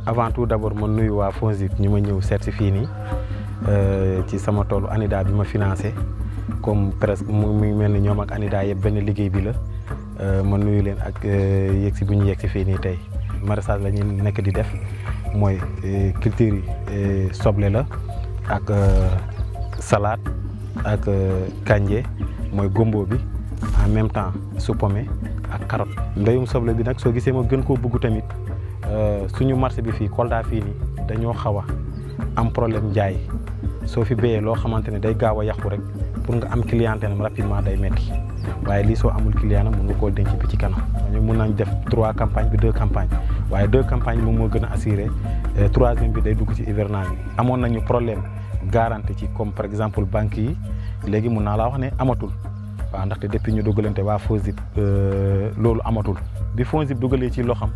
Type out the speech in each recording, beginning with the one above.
avant tout d'abord ma nuyu waa FONGIP ñu ma ñëw seet si fii nii ci sama toolu ANIDA bi ma financé comme presque mu mel ni ñoom ak ANIDA yëpp benn liggéey bi la ma nuyu leen ak yegg si bu ñu yegg si fii nii tey maraîchage la ñu nekk di def mooy culture yi soble la ak salade ak kanje mooy gombo bi en même temps supame ak carotte. mbéyum soble bi nag soo gisee ma gën koo bëgg tamit suñu marché bi fii Kolda fii nii dañoo xaw a am problème jaay soo fi béyee loo xamante ne day gaaw a yàqu rek pour nga am clientèle rapidement day metti waaye lii soo amul client mën nga koo denc bi ci kanam ñu mën nañ def 3 campagnes bi 2 campagnes waaye 2 campagnes moom moo gën a assuré 3e bi day dugg ci hivernage bi. amoon nañu problème garantie ci comme par exemple banque yi léegi mun naa laa wax ne amatul waaw ndaxte depuis ñu dugalante waa FONGIP loolu amatul bi FONGIP dugalee ci loxam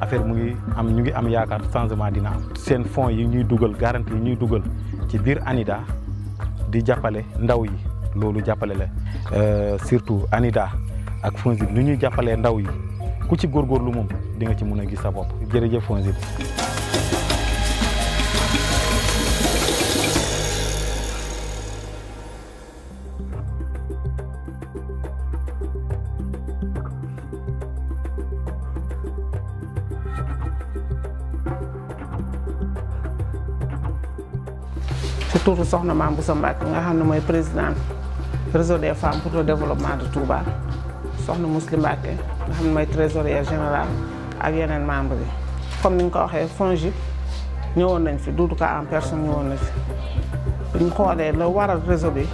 affaire mu ngi am ñu ngi am yaakaar changement dina am. seen fonds yi ñuy dugal garantie yi ñuy dugal ci biir ANIDA di jàppale ndaw yi loolu jàppale la surtout ANIDA ak FONGIP nu ñuy jàppalee ndaw yi ku ci góorgóorlu moom di nga ci mën a gis sa bopp. jërëjëf FONGIP. ci turu soxna Mame Bousso Mbacké nga xam ne mooy présidente réseau des femmes pour le développement de Touba soxna Mously Mbacké nga xam ne mooy trésorière générale ak yeneen membres yi. comme ni nga ko waxee FONGIP ñëwoon nañ fi Doudou Ka en personne ñëwoon na fi bi ñu xoolee la waral réseau bi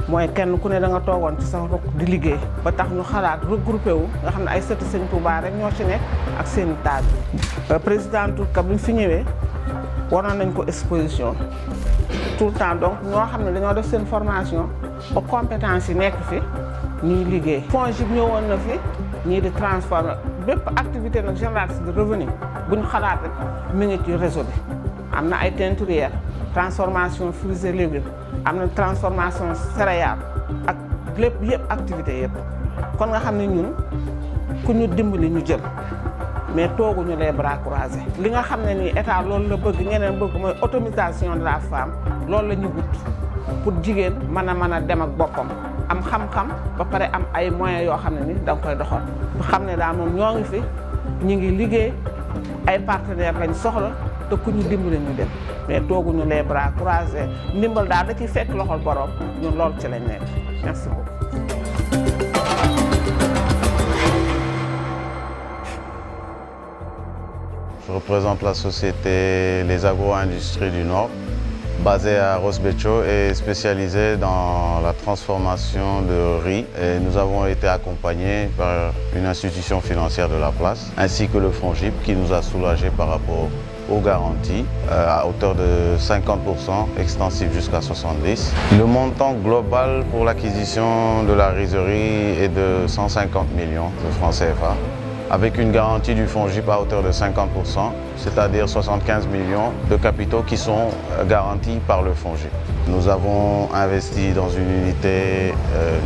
mooy kenn ku ne da nga toogoon ci sa rok di liggéey ba tax ñu xalaat regroupé wu nga xam ne ay sëti Sëñ Touba rek ñoo ci nekk ak seen i taal bi. président Doudou Ka bi ñu fi ñëwee waroon nañ ko exposition. tout le temps donc ñoo xam ne dañoo def seen formation ba compétence yi nekk fi ñuy liggéey. FONGIP ñëwoon na fi ñii di transformer bépp activité nag génératrice de revenu bu ñu xalaat rek mi ngi ci réseau bi. am na ay teinturière transformation fruits et légumes am na transformation céréales ak lépp yëpp activité yëpp kon nga xam ne ñun ku ñu dimbali ñu jël. mais tooguñu les bras croisés li nga xam ne nii état loolu la bëgg ñeneen bëgg mooy autonomisation de la femme loolu la ñu wut pour jigéen mën a dem ak boppam am xam-xam ba pare am ay moyens yoo xam ne ni da nga koy doxal. xam ne daal moom ñoo ngi fi ñu ngi liggéey ay partenaires lañ soxla te ku ñu dimbali ñu dem mais tooguñu les bras croisés ndimbal daal da ciy fekk loxol borom ñun loolu ci lañ nekk merci beaucoup. Je représente la société Les Agro-Industries du Nord, basée à Ross Béthio et spécialisée dans la transformation de riz. Et nous avons été accompagnés par une institution financière de la place, ainsi que le FONGIP qui nous a soulagés par rapport aux garanties à hauteur de 50%, extensif jusqu'à 70%. Le montant global pour l'acquisition de la rizerie est de 150 millions de francs CFA. Avec une garantie du FONGIP à hauteur de 50%, c'est-à-dire 75 millions de capitaux qui sont garantis par le FONGIP. Nous avons investi dans une unité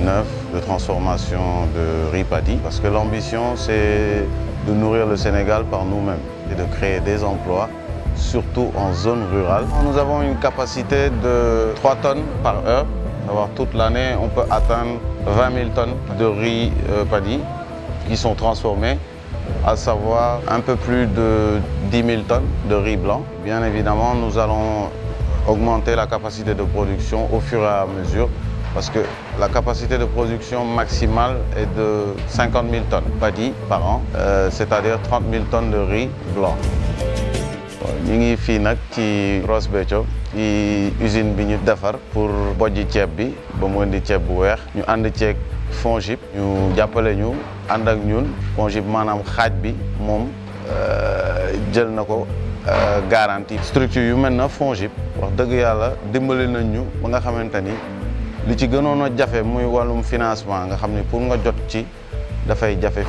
neuve de transformation de riz paddy parce que l'ambition c'est de nourrir le Sénégal par nous-mêmes et de créer des emplois, surtout en zone rurale. Nous avons une capacité de 3 tonnes par heure. Toute l'année, on peut atteindre 20 000 tonnes de riz paddy qui sont transformés, à savoir un peu plus de 10 000 tonnes de riz blanc. Bien évidemment, nous allons augmenter la capacité de production au fur et à mesure parce que la capacité de production maximale est de 50 000 tonnes paddy par an, c'est-à-dire 30 000 tonnes de riz blanc. Nous sommes ici ci Ross Béthio ci usine bi ñu defar pour bojji ceeb bi ba mu indi ceeb bu weex ñu ànd ceeg FONGIP ñu jàppale ñu ànd ak ñun FONGIP maanaam xaaj bi moom jël na ko garantie. structure yu mel na FONGIP wax dëgg yàlla dimbali nañ ñu ba nga xamante ni li ci gënoon a jafe muy wàllum financement nga xam ni pour nga jot ci dafay jafe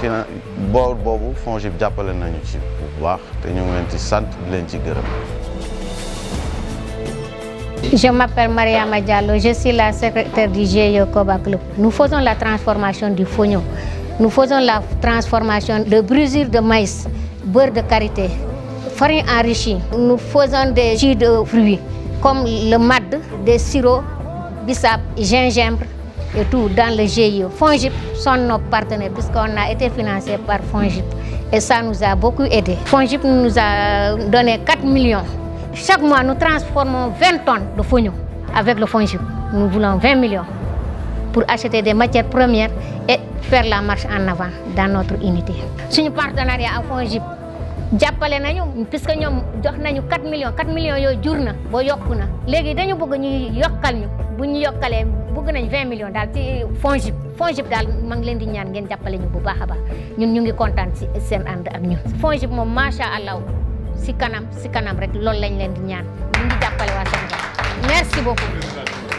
boor boobu FONGIP jàppale nañu ci bu baax te ñu ngi leen ci sant di leen ci gërëm. Je m'appelle Mariama Diallo, je suis la secrétaire du GIE Koba Club. Nous faisons la transformation du fognon. Nous faisons la transformation de brusure de maïs, beurre de karité, farine enrichie. Nous faisons des jus de fruits comme le mad, des sirops, bissap, gingembre et tout dans le GIE. FONGIP sont nos partenaires puisqu'on a été financé par FONGIP et ça nous a beaucoup aidé. FONGIP nous a donné 4 millions. Chaque mois, nous transformons 20 tonnes de fonio avec le FONGIP. Nous voulons 20 millions pour acheter des matières premières et faire la marche en avant dans notre unité. Suñu partenariat ak FONGIP jàppale nañu puisque ñoom jox nañu 4 millions yooyu jur na ba yokku na léegi dañu bëgg ñu yokkal ñu bu ñu yokkalee bëgg nañ 20 millions daal ci FONGIP daal maa ngi leen di ñaan ngeen jàppale ñu bu baax a baax ñun ñu ngi kontaan ci seen ànd ak ñun. FONGIP moom macha allah si kanam rek loolu lañ leen di ñaan ñu ngi jàppale waa Sénégal merci beaucoup.